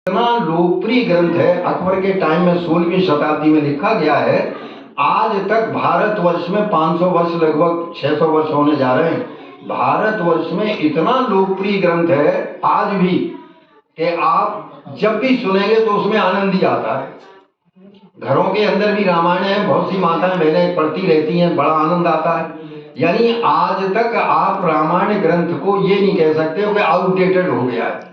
इतना लोकप्रिय ग्रंथ है, अकबर के टाइम में 16वीं शताब्दी में लिखा गया है। आज तक भारतवर्ष में 500 वर्ष, लगभग 600 वर्ष होने जा रहे हैं। भारतवर्ष में इतना लोकप्रिय ग्रंथ है आज भी कि आप जब भी सुनेंगे तो उसमें आनंद ही आता है। घरों के अंदर भी रामायण है, बहुत सी माताएं बहनें पढ़ती रहती हैं, बड़ा आनंद आता है। यानी आज तक आप रामायण ग्रंथ को ये नहीं कह सकते हो कि आउटडेटेड हो गया है।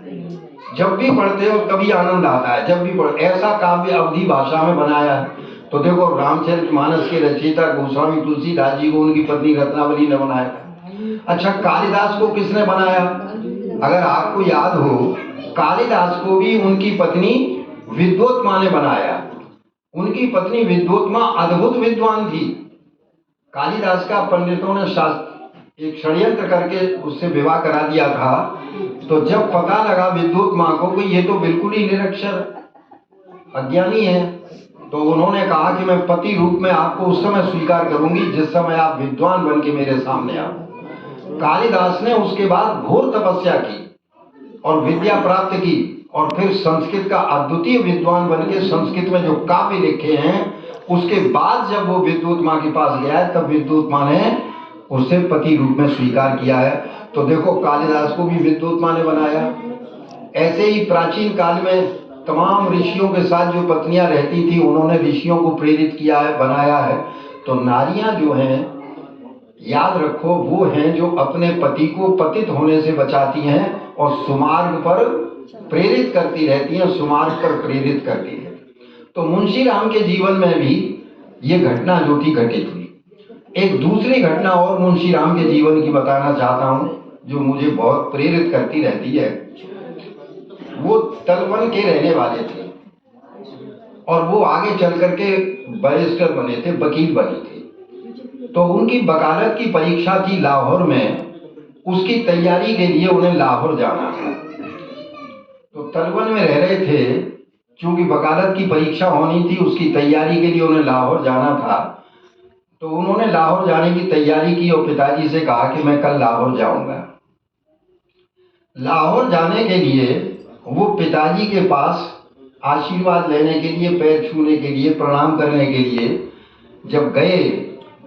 जब भी पढ़ते हो कभी आनंद आता है, जब भी पढ़ ऐसा काव्य अवधी भाषा में बनाया है। तो देखो, रामचरितमानस के रचयिता गोस्वामी तुलसीदास जी को उनकी पत्नी रत्नावली ने बनाया था। अच्छा, कालिदास को किसने बनाया? अगर आपको याद हो, कालिदास को भी उनकी पत्नी विद्वोत्मा ने बनाया। उनकी पत्नी विद्वोत्मा अद्भुत विद्वान थी। कालिदास का पंडितों ने एक षड्यंत्र करके उससे विवाह करा दिया था। तो जब पता लगा विद्वोत्मा को कि ये तो बिल्कुल ही निरक्षर अज्ञानी है, तो उन्होंने कहा कि मैं पति रूप में आपको उस समय स्वीकार करूंगी जिस समय आप विद्वान बन के मेरे सामने आओ। कालिदास ने उसके बाद घोर तपस्या की और विद्या प्राप्त की, और फिर संस्कृत का अद्वितीय विद्वान बन के संस्कृत में जो काव्य लिखे हैं, उसके बाद जब वो विद्वोत्मा के पास गया है तब विद्वोत्मा ने उसे पति रूप में स्वीकार किया है। तो देखो, कालिदास को भी विद्वोत्मा ने बनाया। ऐसे ही प्राचीन काल में तमाम ऋषियों के साथ जो पत्नियां रहती थी, उन्होंने ऋषियों को प्रेरित किया है, बनाया है। तो नारियां जो हैं, याद रखो, वो हैं जो अपने पति को पतित होने से बचाती हैं और सुमार्ग पर प्रेरित करती रहती हैं, सुमार्ग पर प्रेरित करती है। तो मुंशी राम के जीवन में भी ये घटना जो थी घटित हुई। एक दूसरी घटना और मुंशी राम के जीवन की बताना चाहता हूं, जो मुझे बहुत प्रेरित करती रहती है। वो तलवन के रहने वाले थे और वो आगे चल करके बैरिस्टर बने थे, वकील बने थे। तो उनकी वकालत की परीक्षा थी लाहौर में, उसकी तैयारी के लिए उन्हें लाहौर जाना था। तो तलवन में रह रहे थे, क्योंकि वकालत की परीक्षा होनी थी, उसकी तैयारी के लिए उन्हें लाहौर जाना था। तो उन्होंने लाहौर जाने की तैयारी की और पिताजी से कहा कि मैं कल लाहौर जाऊंगा। लाहौर जाने के लिए वो पिताजी के पास आशीर्वाद लेने के लिए, पैर छूने के लिए, प्रणाम करने के लिए जब गए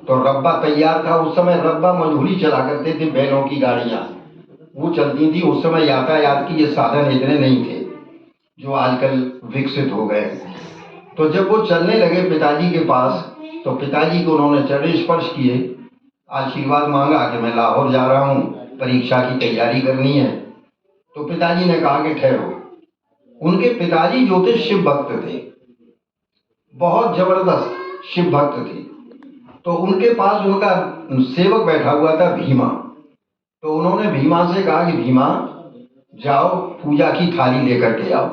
तो रब्बा तैयार था। उस समय रब्बा मजहूरी चला करते थे, बैलों की गाड़ियां वो चलती थी। उस समय यातायात की ये साधन इतने नहीं थे जो आजकल विकसित हो गए। तो जब वो चलने लगे पिताजी के पास, तो पिताजी को उन्होंने चरण स्पर्श किए, आशीर्वाद मांगा कि मैं लाहौर जा रहा हूँ, परीक्षा की तैयारी करनी है। तो पिताजी ने कहा कि ठहरो। उनके पिताजी जो थे शिव भक्त थे, बहुत जबरदस्त शिव भक्त थे। तो उनके पास उनका सेवक बैठा हुआ था भीमा। तो उन्होंने भीमा से कहा कि भीमा जाओ, पूजा की थाली लेकर के आओ।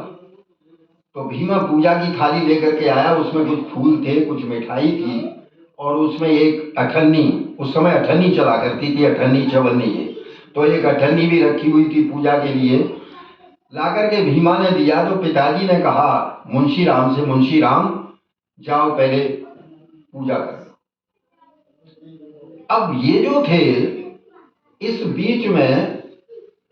तो भीमा पूजा की थाली लेकर के आया। उसमें कुछ फूल थे, कुछ मिठाई थी, और उसमें एक अठन्नी, उस समय अठन्नी चला करती थी, अठन्नी चवन्नी है, तो एक अठन्नी भी रखी हुई थी पूजा के लिए। लाकर के भीमा ने दिया। तो पिताजी ने कहा मुंशी राम से, मुंशी राम जाओ पहले पूजा कर। अब ये जो थे, इस बीच में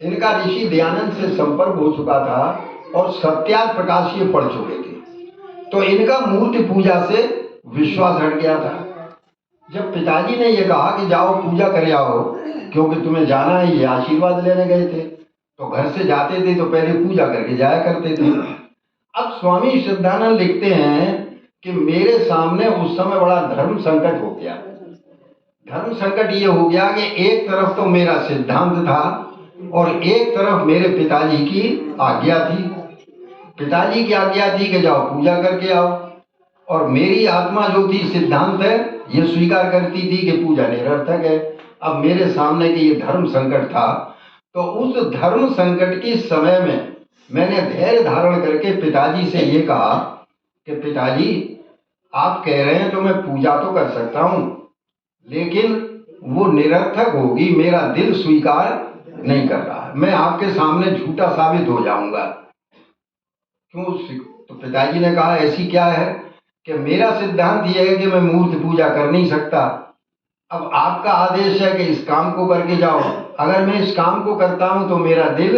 इनका ऋषि दयानंद से संपर्क हो चुका था और सत्यार्थ प्रकाश ये पढ़ चुके थे। तो इनका मूर्ति पूजा से विश्वास हट गया था। जब पिताजी ने ये कहा कि जाओ पूजा कर आओ, क्योंकि तुम्हें जाना है, ये आशीर्वाद लेने गए थे, तो घर से जाते थे तो पहले पूजा करके जाया करते थे। अब स्वामी श्रद्धानंद लिखते हैं कि मेरे सामने उस समय बड़ा धर्म संकट हो गया। धर्म संकट ये हो गया कि एक तरफ तो मेरा सिद्धांत था और एक तरफ मेरे पिताजी की आज्ञा थी। पिताजी की आज्ञा थी कि जाओ पूजा करके आओ, और मेरी आत्मा जो थी सिद्धांत है ये स्वीकार करती थी कि पूजा निरर्थक है। अब मेरे सामने कि ये धर्म संकट था। तो उस धर्म संकट के समय में मैंने धैर्य धारण करके पिताजी से ये कहा कि पिताजी, आप कह रहे हैं तो मैं पूजा तो कर सकता हूँ, लेकिन वो निरर्थक होगी, मेरा दिल स्वीकार नहीं कर रहा है, मैं आपके सामने झूठा साबित हो जाऊंगा। क्यों? तो पिताजी ने कहा ऐसी क्या है कि मेरा सिद्धांत यह है कि मैं मूर्ति पूजा कर नहीं सकता। अब आपका आदेश है कि इस काम को करके जाओ। अगर मैं इस काम को करता हूं तो मेरा दिल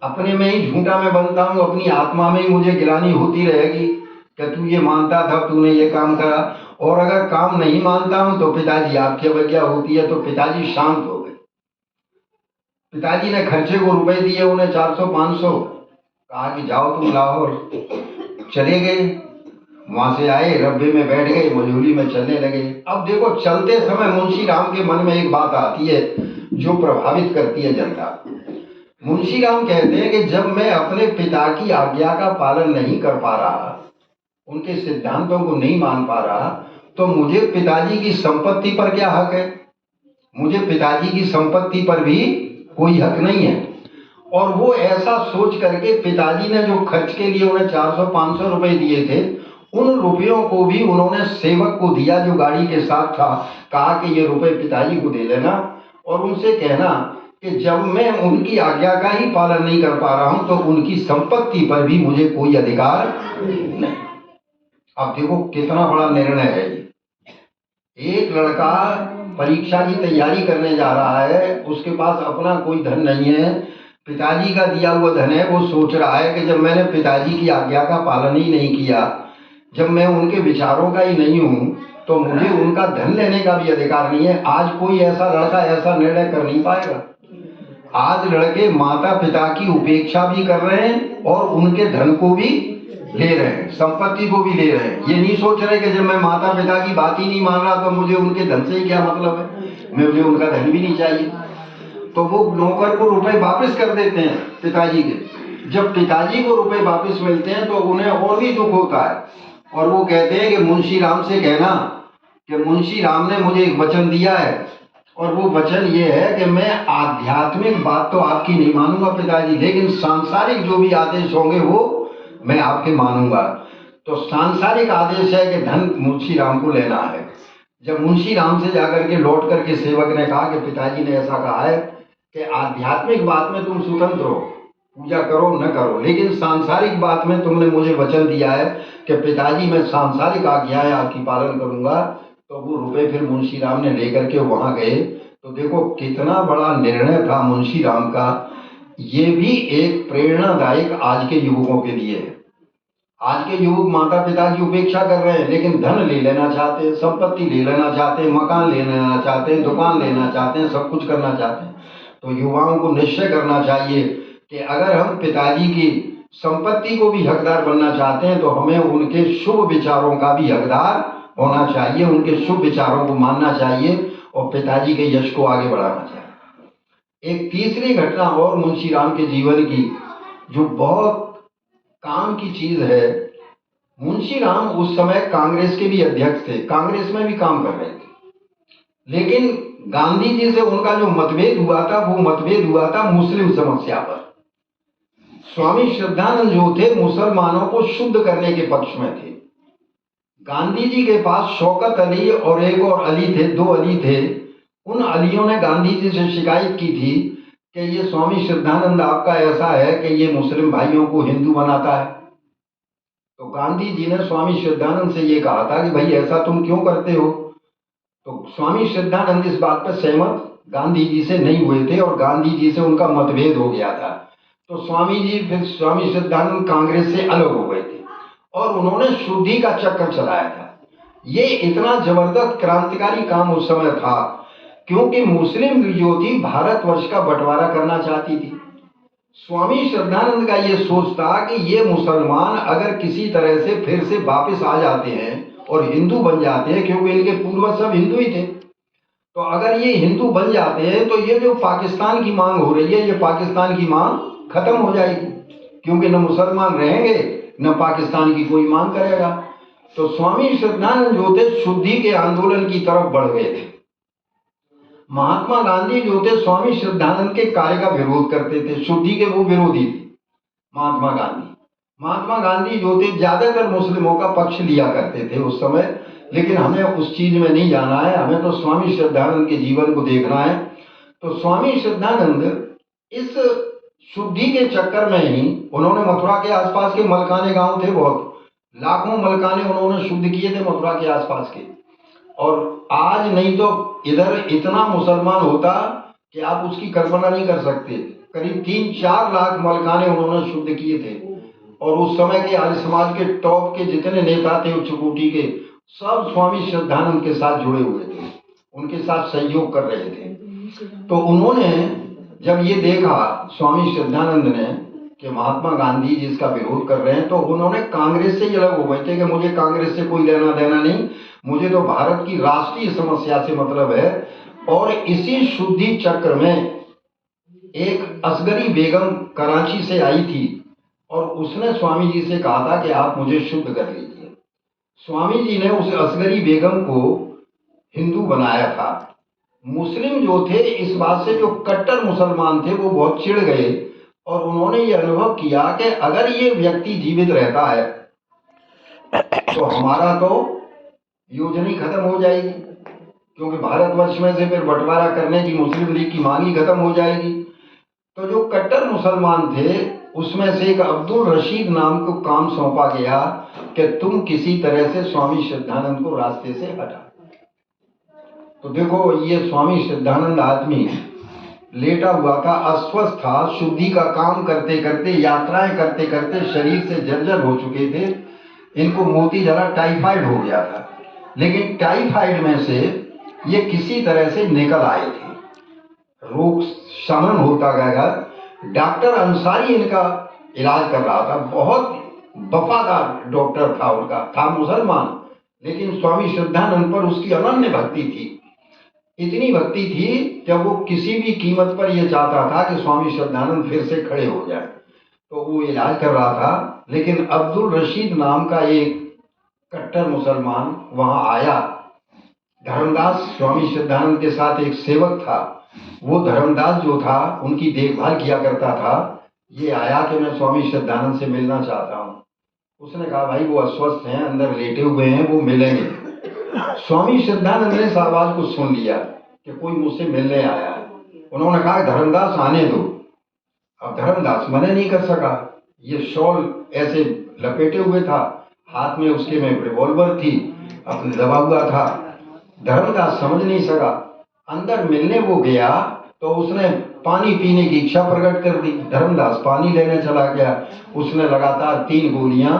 अपने में ही झूठा मैं बनता हूँ, अपनी आत्मा में ही मुझे गिलानी होती रहेगी कि तू ये मानता था, तूने ये काम करा। और अगर काम नहीं मानता हूँ तो पिताजी आपकी अवज्ञा होती है, तो पिताजी शांत हो गए। पिताजी ने खर्चे को रुपए दिए उन्हें 400-500, कहा कि जाओ तुम लाहौर। चले गए, वहां से आए, रब्बे में बैठ गए, मजूरी में चलने लगे। अब देखो, चलते समय मुंशी राम के मन में एक बात आती है जो प्रभावित करती है जनता। मुंशी राम कहते हैं कि जब मैं अपने पिता की आज्ञा का पालन नहीं कर पा रहा, उनके सिद्धांतों को नहीं मान पा रहा, तो मुझे पिताजी की संपत्ति पर क्या हक है? मुझे पिताजी की संपत्ति पर भी कोई हक नहीं है। और वो ऐसा सोच करके पिताजी ने जो खर्च के लिए उन्हें 400-500 रुपए दिए थे, उन रुपयों को भी उन्होंने सेवक को दिया जो गाड़ी के साथ था। कहा कि ये रुपए पिताजी को दे देना और उनसे कहना कि जब मैं उनकी आज्ञा का ही पालन नहीं कर पा रहा हूं तो उनकी संपत्ति पर भी मुझे कोई अधिकार नहीं। अब देखो कितना बड़ा निर्णय है ये। एक लड़का परीक्षा की तैयारी करने जा रहा है, उसके पास अपना कोई धन नहीं है, पिताजी का दिया हुआ धन है। वो सोच रहा है कि जब मैंने पिताजी की आज्ञा का पालन ही नहीं किया, जब मैं उनके विचारों का ही नहीं हूं, तो मुझे उनका धन लेने का भी अधिकार नहीं है। आज कोई ऐसा लड़का ऐसा निर्णय कर नहीं पाएगा। आज लड़के माता पिता की उपेक्षा भी कर रहे हैं और उनके धन को भी ले रहे हैं, संपत्ति को भी ले रहे हैं। ये नहीं सोच रहे कि जब मैं माता पिता की बात ही नहीं मान रहा तो मुझे उनके धन से ही क्या मतलब है, मुझे उनका धन भी नहीं चाहिए। तो वो नौकर को रुपए वापस कर देते हैं पिताजी के। जब पिताजी को रुपए वापस मिलते हैं तो उन्हें और भी दुख होता है, और वो कहते हैं कि मुंशी राम से कहना कि मुंशी राम ने मुझे एक वचन दिया है, और वो वचन ये है कि मैं आध्यात्मिक बात तो आपकी नहीं मानूंगा पिताजी, लेकिन सांसारिक जो भी आदेश होंगे वो मैं आपके मानूंगा। तो सांसारिक आदेश है कि धन मुंशी राम को लेना है। जब मुंशी राम से जाकर के लौट करके सेवक ने कहा कि पिताजी ने ऐसा कहा है कि आध्यात्मिक बात में तुम स्वतंत्र हो, पूजा करो न करो, लेकिन सांसारिक बात में तुमने मुझे वचन दिया है कि पिताजी मैं सांसारिक आज्ञाएं आपकी पालन करूंगा। तो वो रुपए फिर मुंशी राम ने लेकर के वहां गए। तो देखो कितना बड़ा निर्णय था मुंशी राम का। ये भी एक प्रेरणादायक आज के युवकों के लिए है। आज के युवक माता पिता की उपेक्षा कर रहे हैं, लेकिन धन ले लेना चाहते हैं, संपत्ति ले लेना चाहते हैं, मकान ले लेना चाहते हैं, दुकान लेना चाहते हैं, सब कुछ करना चाहते हैं। तो युवाओं को निश्चय करना चाहिए कि अगर हम पिताजी की संपत्ति को भी हकदार बनना चाहते हैं तो हमें उनके शुभ विचारों का भी हकदार होना चाहिए, उनके शुभ विचारों को मानना चाहिए और पिताजी के यश को आगे बढ़ाना चाहिए। एक तीसरी घटना और मुंशी राम के जीवन की जो बहुत काम की चीज है। मुंशी राम उस समय कांग्रेस के भी अध्यक्ष थे, कांग्रेस में भी काम कर रहे थे, लेकिन गांधी जी से उनका जो मतभेद हुआ था वो मतभेद हुआ था मुस्लिम समस्या पर। स्वामी श्रद्धानंद जो थे मुसलमानों को शुद्ध करने के पक्ष में थे। गांधी जी के पास शौकत अली और एक और अली थे, 2 अली थे। उन अलियों ने गांधी जी से शिकायत की थी कि ये स्वामी श्रद्धानंद आपका ऐसा है कि ये मुस्लिम भाइयों को हिंदू बनाता है। तो गांधी जी ने स्वामी श्रद्धानंद से ये कहा था कि भाई ऐसा तुम क्यों करते हो। तो स्वामी श्रद्धानंद इस बात पर सहमत गांधी जी से नहीं हुए थे और गांधी जी से उनका मतभेद हो गया था। तो स्वामी श्रद्धानंद कांग्रेस से अलग हो गए थे और उन्होंने शुद्धि का चक्कर चलाया था। ये इतना जबरदस्त क्रांतिकारी काम उस समय था क्योंकि मुस्लिम जो थी भारतवर्ष का बंटवारा करना चाहती थी। स्वामी श्रद्धानंद का ये सोच था कि ये मुसलमान अगर किसी तरह से फिर से वापस आ जाते हैं और हिंदू बन जाते हैं, क्योंकि इनके पूर्वज सब हिंदू ही थे, तो अगर ये हिंदू बन जाते हैं तो ये जो पाकिस्तान की मांग हो रही है, ये पाकिस्तान की मांग खत्म हो जाएगी, क्योंकि न मुसलमान रहेंगे न पाकिस्तान की कोई मांग करेगा। तो स्वामी श्रद्धानंद जो थे शुद्धि के आंदोलन की तरफ बढ़ गए थे। महात्मा गांधी जो थे स्वामी श्रद्धानंद के कार्य का विरोध करते थे, शुद्धि के वो विरोधी थे। महात्मा गांधी जो थे ज्यादातर मुस्लिमों का पक्ष लिया करते थे उस समय, लेकिन हमें उस चीज में नहीं जाना है, हमें तो स्वामी श्रद्धानंद के जीवन को देखना है। तो स्वामी श्रद्धानंद इस शुद्धि के चक्कर में ही उन्होंने मथुरा के आसपास के मलकाने गांव थे, बहुत लाखों मलकाने उन्होंने शुद्ध किए थे मथुरा के आसपास के। और आज नहीं तो इधर इतना मुसलमान होता कि आप उसकी कल्पना नहीं कर सकते। करीब 3-4 लाख मलकाने उन्होंने शुद्ध किए थे। और उस समय के आर्य समाज के टॉप के जितने नेता थे उच्च कोटि के, सब स्वामी श्रद्धानंद के साथ जुड़े हुए थे, उनके साथ सहयोग कर रहे थे। तो उन्होंने जब ये देखा स्वामी श्रद्धानंद ने कि महात्मा गांधी जी इसका विरोध कर रहे हैं, तो उन्होंने कांग्रेस से ही अलग हो गए थे कि मुझे कांग्रेस से कोई लेना देना नहीं, मुझे तो भारत की राष्ट्रीय समस्या से मतलब है। और इसी शुद्धि चक्र में एक असगरी बेगम कराची से आई थी और उसने स्वामी जी से कहा था कि आप मुझे शुद्ध कर लीजिए। स्वामी जी ने उस असगरी बेगम को हिंदू बनाया था। मुस्लिम जो थे इस बात से, जो कट्टर मुसलमान थे, वो बहुत चिढ़ गए और उन्होंने ये अनुभव किया कि अगर ये व्यक्ति जीवित रहता है तो हमारा तो योजना खत्म हो जाएगी, क्योंकि भारतवर्ष में से फिर बंटवारा करने की मुस्लिम लीग की मांग ही खत्म हो जाएगी। तो जो कट्टर मुसलमान थे उसमें से एक अब्दुल रशीद नाम को काम सौंपा गया कि तुम किसी तरह से स्वामी श्रद्धानंद को रास्ते से हटा। तो देखो, ये स्वामी श्रद्धानंद आदमी लेटा हुआ था, अस्वस्थ था, शुद्धि का काम करते करते, यात्राएं करते करते शरीर से जर्जर हो चुके थे। इनको मोती जरा टाइफाइड हो गया था, लेकिन टाइफाइड में से ये किसी तरह से निकल आए थे, रोग शमन होता गया। डॉक्टर अंसारी इनका इलाज कर रहा था, बहुत वफादार डॉक्टर था उनका, था मुसलमान, लेकिन स्वामी श्रद्धानंद पर उसकी अनन्य भक्ति थी। इतनी भक्ति थी कि वो किसी भी कीमत पर यह चाहता था कि स्वामी श्रद्धानंद फिर से खड़े हो जाए। तो वो इलाज कर रहा था, लेकिन अब्दुल रशीद नाम का एक कट्टर मुसलमान वहां आया। धर्मदास स्वामी श्रद्धानंद के साथ एक सेवक था, वो धर्मदास जो था उनकी देखभाल किया करता था। ये आया कि मैं स्वामी श्रद्धानंद से मिलना चाहता हूँ। उसने कहा भाई वो अस्वस्थ हैं, अंदर लेटे हुए हैं, वो मिलेंगे। स्वामी श्रद्धानंद ने इस आवाज को सुन लिया कि कोई मुझसे मिलने आया है। उन्होंने कहा धर्मदास आने दो। अब धर्मदास मना नहीं कर सका, ये शॉल ऐसे लपेटे हुए था, हाथ में उसके में रिवॉल्वर थी, अपने दबा हुआ था। धर्मदास समझ नहीं सका, अंदर मिलने वो गया तो उसने पानी पीने की इच्छा प्रकट कर दी। धर्मदास पानी लेने चला गया, उसने लगातार 3 गोलियां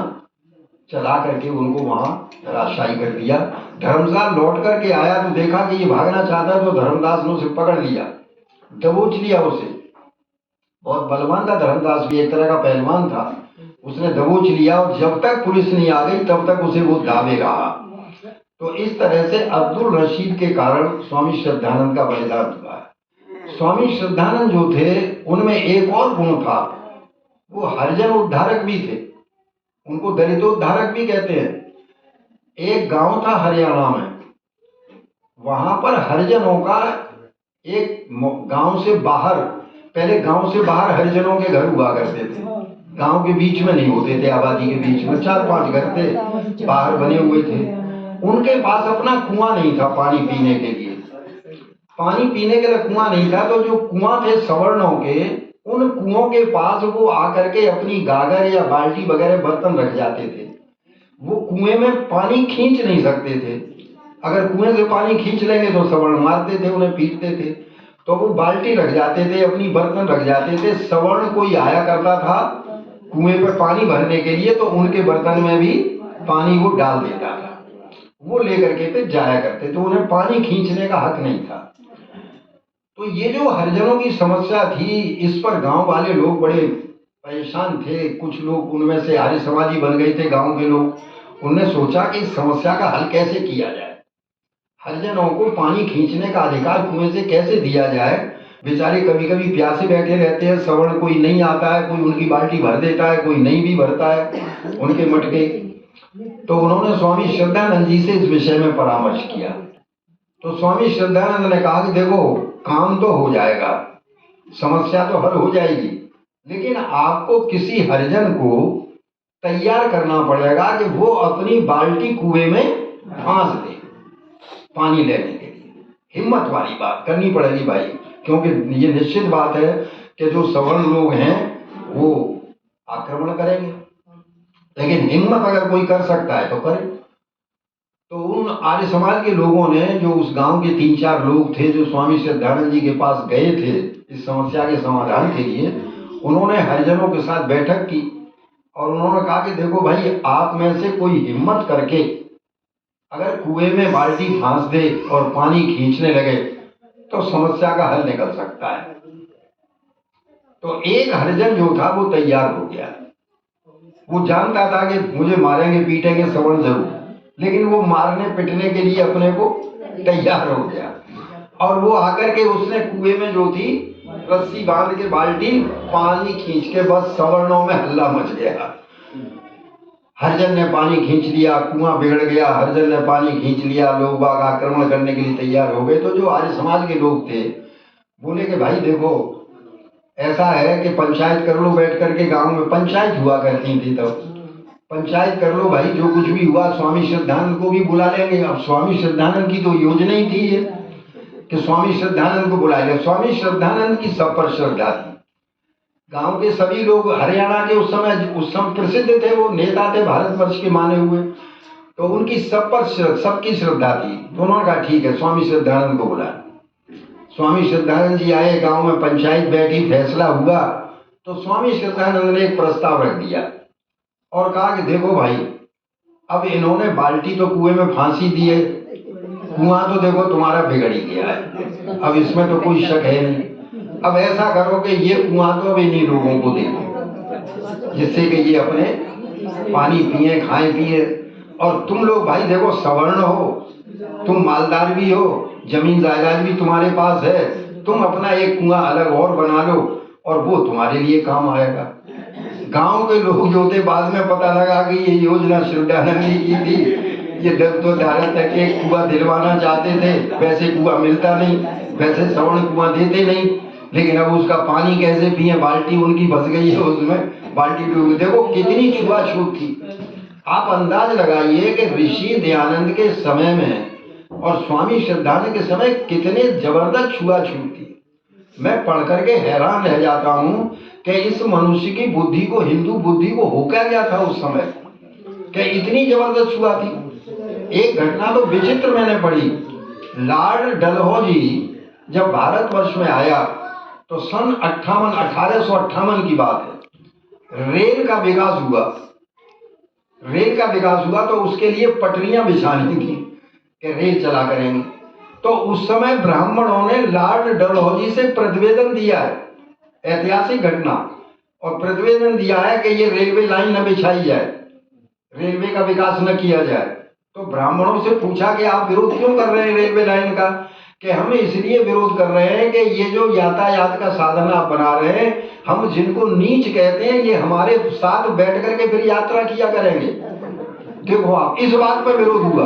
चला करके उनको वहां धराशायी कर दिया। धर्मदास लौट करके आया तो देखा कि ये भागना चाहता, तो धर्मदास ने उसे पकड़ लिया, दबोच लिया उसे। बहुत बलवान था धर्मदास भी, एक तरह का पहलवान था। उसने दबोच लिया और जब तक पुलिस नहीं आ गई तब तक उसे वो दावे रहा। तो इस तरह से अब्दुल रशीद के कारण स्वामी श्रद्धानंद का बलिदान हुआ है। स्वामी श्रद्धानंद जो थे उनमें एक और गुण था, वो हरिजन उद्धारक भी थे, उनको दलितोद्धारक भी कहते हैं। एक गांव था हरियाणा में, वहां पर हरिजनों का एक गांव से बाहर, पहले गांव से बाहर हरिजनों के घर हुआ करते थे, गांव के बीच में नहीं होते थे, आबादी के बीच में 4-5 घर थे, बाहर बने हुए थे। उनके पास अपना कुआं नहीं था पानी पीने के लिए, पानी पीने के लिए कुआं नहीं था। तो जो कुआं थे सवर्णों के, उन कुओं के पास वो आकर के अपनी गागर या बाल्टी वगैरह बर्तन रख जाते थे। वो कुएं में पानी खींच नहीं सकते थे, अगर कुएं से पानी खींच लेंगे तो सवर्ण मारते थे, उन्हें पीटते थे। तो वो बाल्टी रख जाते थे, अपनी बर्तन रख जाते थे। सवर्ण कोई आया करता था कुएं पर पानी भरने के लिए, तो उनके बर्तन में भी पानी वो डाल देता था, वो लेकर के फिर जाया करते, तो उन्हें पानी खींचने का हक नहीं था। तो ये जो हरिजनों की समस्या थी, इस पर गांव वाले लोग बड़े परेशान थे। कुछ लोग उनमें से आर्य समाजी बन गए थे गांव के लोग। उनने सोचा कि इस समस्या का हल कैसे किया जाए, हरिजनों को पानी खींचने का अधिकार कुएं से कैसे दिया जाए। बेचारे कभी कभी प्यासे बैठे रहते हैं, सवर्ण कोई नहीं आता है, कोई उनकी बाल्टी भर देता है, कोई नहीं भी भरता है उनके मटके। तो उन्होंने स्वामी श्रद्धानंद जी से इस विषय में परामर्श किया। तो स्वामी श्रद्धानंद ने कहा कि देखो, काम तो हो जाएगा, समस्या तो हल हो जाएगी, लेकिन आपको किसी हरिजन को तैयार करना पड़ेगा कि वो अपनी बाल्टी कुएं में फांस दे पानी लेने के लिए। हिम्मत वाली बात करनी पड़ेगी भाई, क्योंकि ये निश्चित बात है कि जो सवर्ण लोग हैं वो आक्रमण करेंगे, लेकिन हिम्मत अगर कोई कर सकता है तो करे। तो उन आर्य समाज के लोगों ने, जो उस गांव के 3-4 लोग थे जो स्वामी श्रद्धानंद जी के पास गए थे, इस समस्या के समाधान के लिए उन्होंने हरिजनों के साथ बैठक की और उन्होंने कहा कि देखो भाई, आप में से कोई हिम्मत करके अगर कुएं में बाल्टी फांस दे और पानी खींचने लगे तो समस्या का हल निकल सकता है। तो एक हरिजन जो था वो तैयार हो गया। वो जानता था कि मुझे मारेंगे पीटेंगे सवर्ण जरूर, लेकिन वो मारने पिटने के लिए अपने को तैयार हो गया। और वो आकर के उसने कुएं में जो थी रस्सी बांध के बाल्टी पानी खींच के बस सवर्णों में हल्ला मच गया। हरिजन ने पानी खींच लिया, कुआं बिगड़ गया, हरिजन ने पानी खींच लिया, लोग बाग आक्रमण करने के लिए तैयार हो गए। तो जो आर्य समाज के लोग थे बोले कि भाई देखो, ऐसा है कि पंचायत कर लो, बैठ करके गांव में पंचायत हुआ करती थी तब, पंचायत कर लो भाई, जो कुछ भी हुआ स्वामी श्रद्धानंद को भी बुला लेंगे। अब स्वामी श्रद्धानंद की तो योजना ही थी ये कि स्वामी श्रद्धानंद को बुला ले। स्वामी श्रद्धानंद की सब पर श्रद्धा थी। गांव के सभी लोग हरियाणा के उस समय प्रसिद्ध थे, वो नेता थे भारतवर्ष के माने हुए, तो उनकी सब पर सबकी श्रद्धा थी। दोनों का ठीक है, स्वामी श्रद्धानंद को बुला। स्वामी श्रद्धानंद जी आए, गांव में पंचायत बैठी, फैसला हुआ। तो स्वामी श्रद्धानंद ने एक प्रस्ताव रख दिया और कहा कि देखो भाई, अब इन्होंने बाल्टी तो कुएं में फांसी दी है, कुआं तो देखो तुम्हारा बिगड़ ही गया है, अब इसमें तो कोई शक है नहीं। अब ऐसा करो कि ये कुआं तो अब इन्हीं लोगों को दे दो, जिससे कि ये अपने पानी पिए, खाएं पिए। और तुम लोग भाई देखो सवर्ण हो, तुम मालदार भी हो, जमीन जायदाद भी तुम्हारे पास है, तुम अपना एक कुआं अलग और बना लो और वो तुम्हारे लिए काम आएगा। गांव के लोग जो थे, बाद में पता लगा कि ये योजना श्रद्धानंद जी की थी। ये 10-12 तक एक कुआं दिलवाना चाहते थे, वैसे कुआं मिलता नहीं, वैसे सवर्ण कुआं देते नहीं, लेकिन अब उसका पानी कैसे पिए, बाल्टी उनकी फंस गई है उसमें, बाल्टी डूब। देखो कितनी छुआछूत थी। आप अंदाज लगाइए कि ऋषि दयानंद के समय में और स्वामी श्रद्धानंद के समय कितने जबरदस्त छुआछूत थी। मैं पढ़ करके हैरान रह जाता हूँ कि इस मनुष्य की बुद्धि को, हिंदू बुद्धि को हो क्या गया था उस समय, कि इतनी जबरदस्त छुआ थी। एक घटना तो विचित्र मैंने पढ़ी। लॉर्ड डलहौजी जब भारतवर्ष में आया तो सन 1858 की बात है, रेल का विकास हुआ। रेल का विकास हुआ तो उसके लिए पटरियां बिछानी थी कि रेल चला करेंगे। तो उस समय ब्राह्मणों ने लॉर्ड डलहौजी से प्रतिवेदन दिया है, ऐतिहासिक घटना, और प्रतिवेदन दिया है कि ये रेलवे लाइन न बिछाई जाए, रेलवे का विकास न किया जाए। तो ब्राह्मणों से पूछा कि आप विरोध क्यों कर रहे हैं रेलवे लाइन का, कि हम इसलिए विरोध कर रहे हैं कि ये जो यातायात का साधन आप बना रहे हैं, हम जिनको नीच कहते हैं, ये हमारे साथ बैठ करके फिर यात्रा किया करेंगे। देखो आप, इस बात पर विरोध हुआ,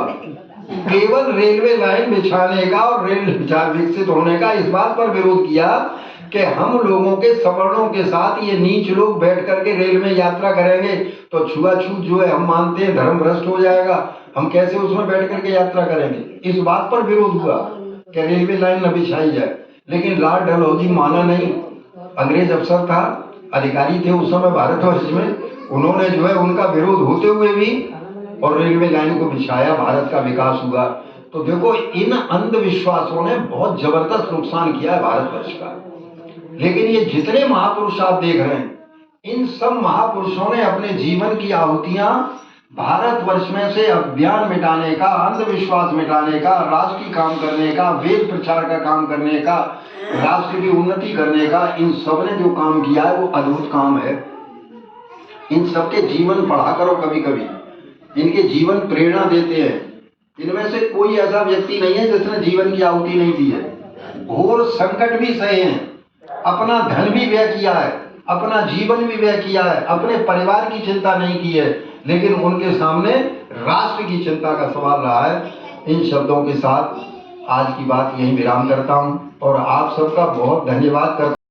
केवल रेलवे लाइन बिछाने का और रेल विकसित होने का इस बात पर विरोध किया कि हम लोगों के सवर्णों के साथ ये नीच लोग बैठ करके रेल में यात्रा करेंगे तो छुआछूत जो है हम मानते हैं धर्म भ्रष्ट हो जाएगा, हम कैसे उसमें बैठ करके यात्रा करेंगे। इस बात पर विरोध हुआ कि रेलवे लाइन न बिछाई जाए। लेकिन लॉर्ड डलहौजी माना नहीं। अंग्रेज अफसर था, अधिकारी थे उस समय भारतवर्ष में, उन्होंने जो है उनका विरोध होते हुए भी और रेलवे लाइन को बिछाया, भारत का विकास हुआ। तो देखो, इन अंधविश्वासों ने बहुत जबरदस्त नुकसान किया है भारतवर्ष का। लेकिन ये जितने महापुरुष आप देख रहे हैं, इन सब महापुरुषों ने अपने जीवन की आहुतियां भारतवर्ष में से अज्ञान मिटाने का, अंधविश्वास मिटाने का, राष्ट्र की काम करने का, वेद प्रचार का काम करने का, राष्ट्र की उन्नति करने का, इन सब ने जो काम किया है वो अद्भुत काम है। इन सबके जीवन पढ़ा करो कभी कभी, इनके जीवन प्रेरणा देते हैं। इनमें से कोई ऐसा व्यक्ति नहीं है जिसने जीवन की आहुति नहीं दी है। घोर संकट भी सहे हैं, अपना धन भी व्यय किया है, अपना जीवन भी व्यय किया है, अपने परिवार की चिंता नहीं की है, लेकिन उनके सामने राष्ट्र की चिंता का सवाल रहा है। इन शब्दों के साथ आज की बात यहीं विराम करता हूं और आप सबका बहुत धन्यवाद करता हूं।